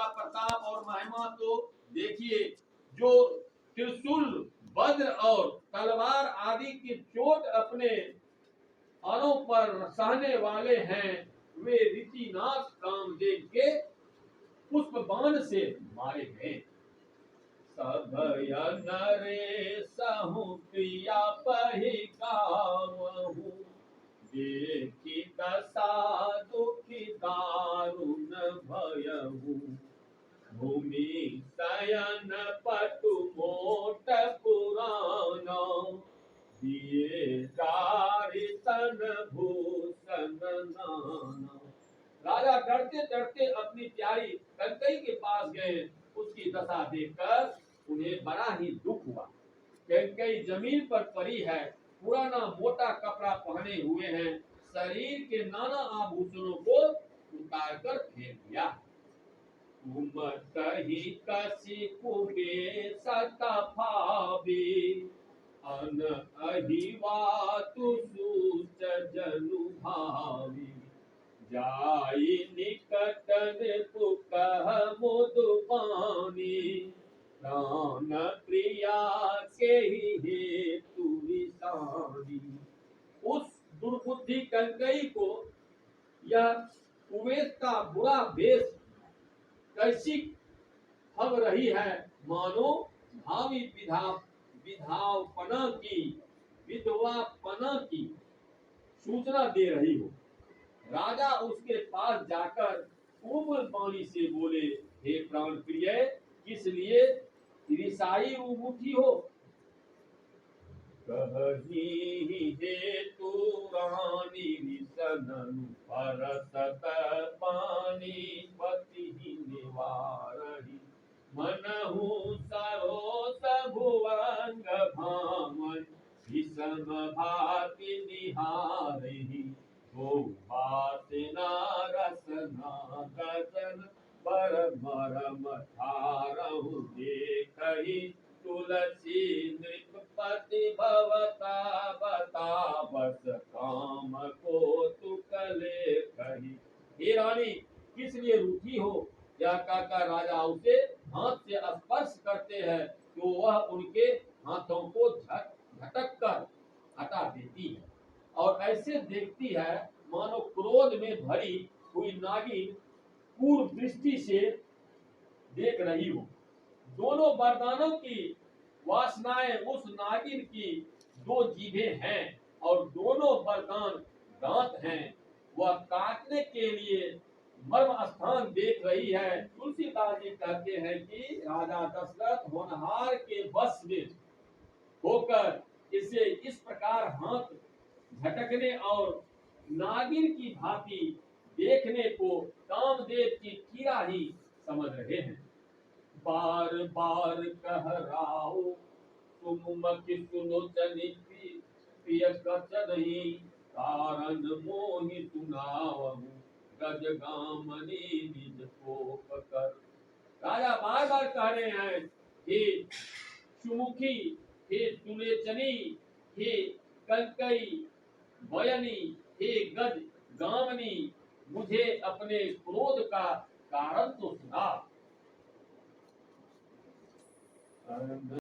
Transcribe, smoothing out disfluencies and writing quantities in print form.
का प्रताप और महिमा तो देखिए। जो त्रिशूल, वज्र और तलवार आदि की चोट अपने अणों पर सहने वाले हैं, वे रीतिनाश कामदेव के पुष्प बाण से मारे गए। सभय नरेशहु प्रिया पहिकावहु, देखि दशा दुखी दारुण भयहु। भूमि शयन पटु मोट पुराना, दिए जारि तन भूषण नाना। राजा डरते डरते अपनी प्यारी कैकेयी के पास गए। उसकी दशा देखकर उन्हें बड़ा ही दुख हुआ। कैकेयी जमीन पर पड़ी है, पुराना मोटा कपड़ा पहने हुए हैं, शरीर के नाना आभूषणों को उतार कर फेंक दिया। उमटहि कसी कुबेश तफाबी, अन अहिवातु सूच जनु भावी। जाई निकट निपुकह मुदुपानी, प्राण प्रिया के ही हेतु विषानी। उस दुर्बुद्धि कैकेयी को यह कुबेश का बुरा वेश कैसी खब रही है, मानो भावी विधावपना की, विधवापना की सूचना दे रही हो। राजा उसके पास जाकर कोमल वाणी से बोले, हे प्राण प्रिय, किस लिए ईर्ष्याई उठी हो? कहि हेतु रानी विषननु परसत पानी, पति निवारहि मनहु सरोस भुवंग भामन। विषम भाति निहारहि, वासना रसना गजन बर मरम ठारहु। देखहि तुलसी नृपति भवता बतावस, काम को तुकले कही। हे रानी, किस लिए रूठी हो? यह कहकर राजा उसे हाथ से स्पर्श करते हैं तो वह उनके हाथों को झटक कर हटा देती है और ऐसे देखती है मानो क्रोध में भरी हुई नागिन पूर्व दृष्टि से देख रही हो। दोनों वरदानों की वासनाएं उस नागिन की दो जीभें हैं और दोनों वरदान दांत हैं। वह काटने के लिए मर्म स्थान देख रही है। तुलसीदास जी कहते हैं कि राजा दशरथ होनहार के वश में होकर इसे इस प्रकार हाथ झटकने और नागिन की भांति देखने को कामदेव की कीड़ा ही समझ रहे हैं। बार बार कह राओ तुम मति सुलोचनी, प्रिय कचनहि कारण मोहि सुनावहु। गज गामनी निज कोप कर। राजा बार बार कह रहे हैं, हे सुमुखी, हे सुलोचनी, हे कैकेयी वयनी, हे गज गामनी, मुझे अपने क्रोध का कारण तो सुना।